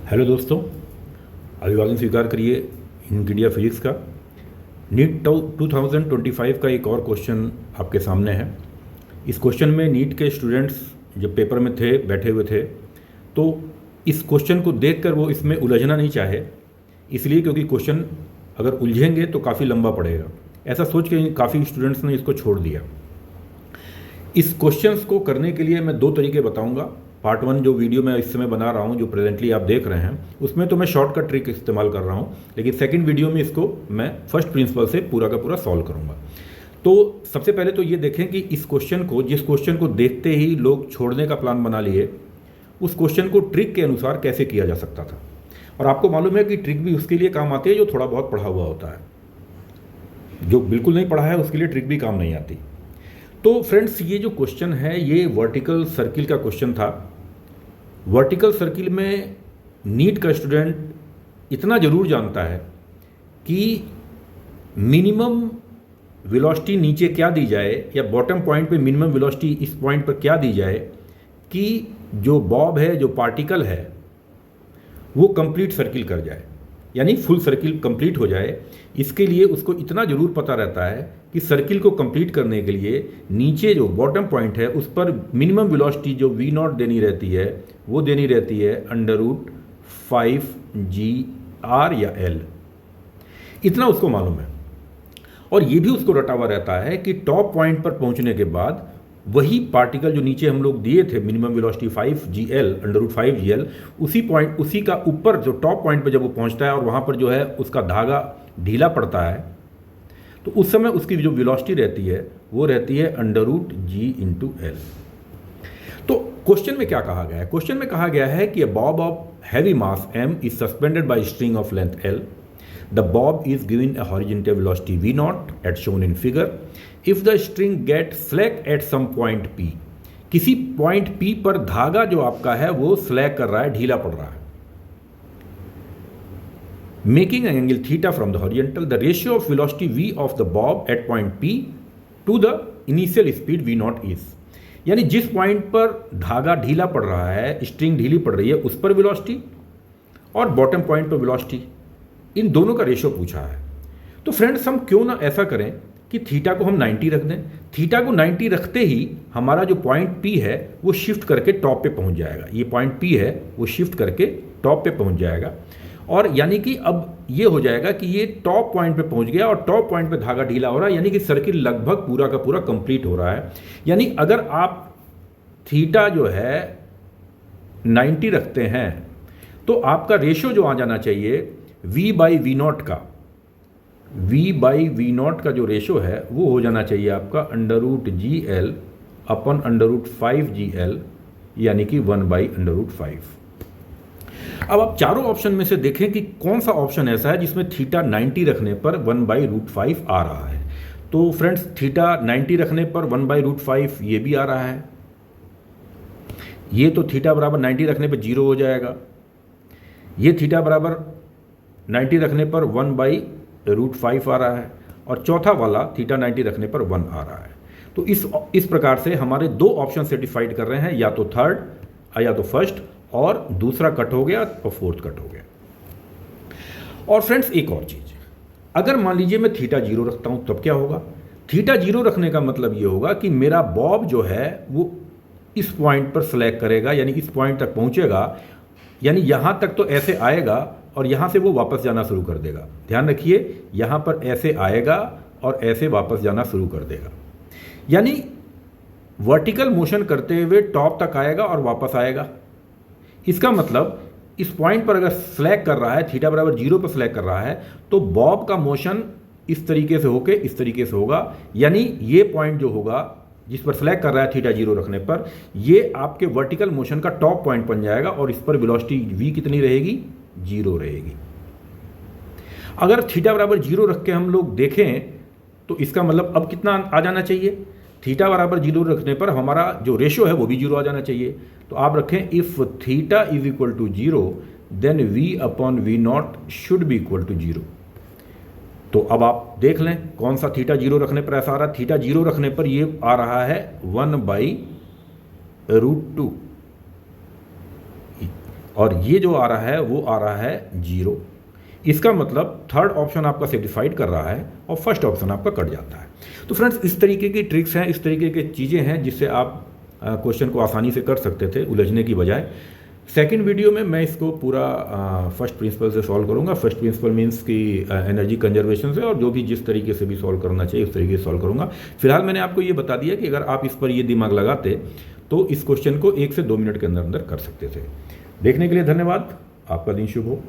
Hello दोस्तों, अभिवादन स्वीकार करिए इंजीनियर फिजिक्स का नीट 2025 का एक और क्वेश्चन आपके सामने है। इस क्वेश्चन में नीट के स्टूडेंट्स जब पेपर में थे, बैठे हुए थे, तो इस क्वेश्चन को देखकर वो इसमें उलझना नहीं चाहे, इसलिए क्योंकि क्वेश्चन अगर उलझेंगे तो काफ़ी लंबा पड़ेगा। ऐसा सोच के काफ़ी स्टूडेंट्स ने इसको छोड़ दिया। इस क्वेश्चंस को करने के लिए मैं दो तरीके बताऊंगा। पार्ट 1 जो वीडियो मैं इस समय बना रहा हूं, जो प्रेजेंटली आप देख रहे हैं, उसमें तो मैं शॉर्टकट ट्रिक इस्तेमाल कर रहा हूं, लेकिन सेकंड वीडियो में इसको मैं फर्स्ट प्रिंसिपल से पूरा का पूरा सॉल्व करूंगा। तो सबसे पहले तो ये देखें कि इस क्वेश्चन को, जिस क्वेश्चन को देखते ही लोग छोड़ने का प्लान बना लिए, उस क्वेश्चन को ट्रिक के अनुसार कैसे किया जा सकता था। और आपको मालूम है कि ट्रिक भी उसके लिए काम आती है जो थोड़ा बहुत पढ़ा हुआ होता है। जो बिल्कुल नहीं पढ़ा है उसके लिए ट्रिक भी काम नहीं आती। तो फ्रेंड्स, ये जो क्वेश्चन है ये वर्टिकल सर्किल का क्वेश्चन था। वर्टिकल सर्किल में नीट का स्टूडेंट इतना ज़रूर जानता है कि मिनिमम वेलोसिटी नीचे क्या दी जाए, या बॉटम पॉइंट पे मिनिमम वेलोसिटी इस पॉइंट पर क्या दी जाए कि जो बॉब है, जो पार्टिकल है, वो कंप्लीट सर्किल कर जाए, यानी फुल सर्किल कंप्लीट हो जाए। इसके लिए उसको इतना ज़रूर पता रहता है कि सर्किल को कंप्लीट करने के लिए नीचे जो बॉटम पॉइंट है उस पर मिनिमम वेलोसिटी जो v0 देनी रहती है, वो देनी रहती है √5gr या l। इतना उसको मालूम है। और ये भी उसको रटा हुआ रहता है कि टॉप पॉइंट पर पहुंचने के बाद वही पार्टिकल जो नीचे हम लोग दिए थे मिनिमम वेलोसिटी 5gl √5gl, उसी पॉइंट, उसी का ऊपर जो टॉप पॉइंट पर जब वो पहुंचता है और वहाँ पर जो है उसका धागा ढीला पड़ता है, तो उस समय उसकी जो वेलोसिटी रहती है वो रहती है √g/l। तो क्वेश्चन में क्या कहा गया है? क्वेश्चन में कहा गया है कि a bob of heavy mass m is suspended by a string of length l. The bob is given a horizontal velocity v0 as shown in figure. If the string gets slack at some point p, किसी point p पर धागा जो आपका है वो slack कर रहा है, ढीला पड़ रहा है, making an angle theta from the horizontal, the ratio of velocity v of the bob at point p to the initial speed v0 is, यानी जिस पॉइंट पर धागा ढीला पड़ रहा है, स्ट्रिंग ढीली पड़ रही है, उस पर वेलोसिटी और बॉटम पॉइंट पर वेलोसिटी, इन दोनों का रेशो पूछा है। तो फ्रेंड्स, हम क्यों ना ऐसा करें कि थीटा को हम 90 रख दें। थीटा को 90 रखते ही हमारा जो पॉइंट P है वो शिफ्ट करके टॉप पे पहुंच जाएगा। ये पॉइंट P है वो शिफ्ट करके टॉप पे पहुंच जाएगा, और यानी कि अब ये हो जाएगा कि ये टॉप पॉइंट पे पहुंच गया और टॉप पॉइंट पे धागा ढीला हो रहा है, यानी कि सर्किल लगभग पूरा का पूरा कंप्लीट हो रहा है। यानी अगर आप थीटा जो है 90 रखते हैं तो आपका रेशो जो आ जाना चाहिए v/v0 का, v/v0 का जो रेशो है वो हो जाना चाहिए आपका √gl अपन √5gl, यानी कि 1/√5। अब आप चारों ऑप्शन में से देखें कि कौन सा ऑप्शन ऐसा है जिसमें थीटा 90 रखने पर 1/√5 आ रहा है। तो फ्रेंड्स, थीटा 90 रखने पर 1/√5 ये भी आ रहा है। ये तो थीटा बराबर 90 रखने पर 0 हो जाएगा। ये थीटा बराबर 90 रखने पर 1/√5 आ रहा है, और चौथा वाला थीटा 90 रखने पर 1 आ रहा है। तो इस प्रकार से हमारे दो ऑप्शन सेटिस्फाइड कर रहे हैं, या तो थर्ड या तो फर्स्ट, और दूसरा कट हो गया और फोर्थ कट हो गया। और फ्रेंड्स, एक और चीज, अगर मान लीजिए मैं थीटा 0 रखता हूं तब क्या होगा? थीटा 0 रखने का मतलब ये होगा कि मेरा बॉब जो है वो इस पॉइंट पर स्लैक करेगा, यानी इस पॉइंट तक पहुंचेगा, यानी यहां तक तो ऐसे आएगा और यहां से वो वापस जाना शुरू कर देगा। ध्यान रखिए, यहां पर ऐसे आएगा और ऐसे वापस जाना शुरू कर देगा, यानी वर्टिकल मोशन करते हुए टॉप तक आएगा और वापस आएगा। इसका मतलब इस पॉइंट पर अगर स्लैक कर रहा है, थीटा बराबर 0 पर स्लैक कर रहा है, तो बॉब का मोशन इस तरीके से होके इस तरीके से होगा, यानी ये पॉइंट जो होगा जिस पर स्लैक कर रहा है थीटा 0 रखने पर, ये आपके वर्टिकल मोशन का टॉप पॉइंट बन जाएगा, और इस पर वेलोसिटी v कितनी रहेगी? 0 रहेगी। अगर थीटा बराबर 0 रख के हम लोग देखें तो इसका मतलब अब कितना आ जाना चाहिए? थीटा बराबर 0 रखने पर हमारा जो रेशो है वो भी 0 आ जाना चाहिए। तो आप रखें if theta is equal to 0 then v/v0 should be equal to 0। तो अब आप देख लें कौन सा थीटा 0 रखने पर ऐसा आ रहा है। थीटा 0 रखने पर ये आ रहा है 1/√2। और ये जो आ रहा है वो आ रहा है 0। इसका मतलब थर्ड ऑप्शन आपका सेटिस्फाइड कर रहा है और फर्स्ट ऑप्शन आपका कट जाता है। तो फ्रेंड्स, इस तरीके की ट्रिक्स हैं, इस तरीके की चीज़ें हैं जिससे आप क्वेश्चन को आसानी से कर सकते थे उलझने की बजाय। सेकंड वीडियो में मैं इसको पूरा फर्स्ट प्रिंसिपल से सॉल्व करूंगा। फर्स्ट प्रिंसिपल मीन्स की एनर्जी कंजर्वेशन से, और जो भी जिस तरीके से भी सॉल्व करना चाहिए उस तरीके से सॉल्व करूंगा। फिलहाल मैंने आपको ये बता दिया कि अगर आप इस पर ये दिमाग लगाते तो इस क्वेश्चन को 1 से 2 मिनट के अंदर अंदर कर सकते थे। देखने के लिए धन्यवाद। आपका दिन शुभ हो।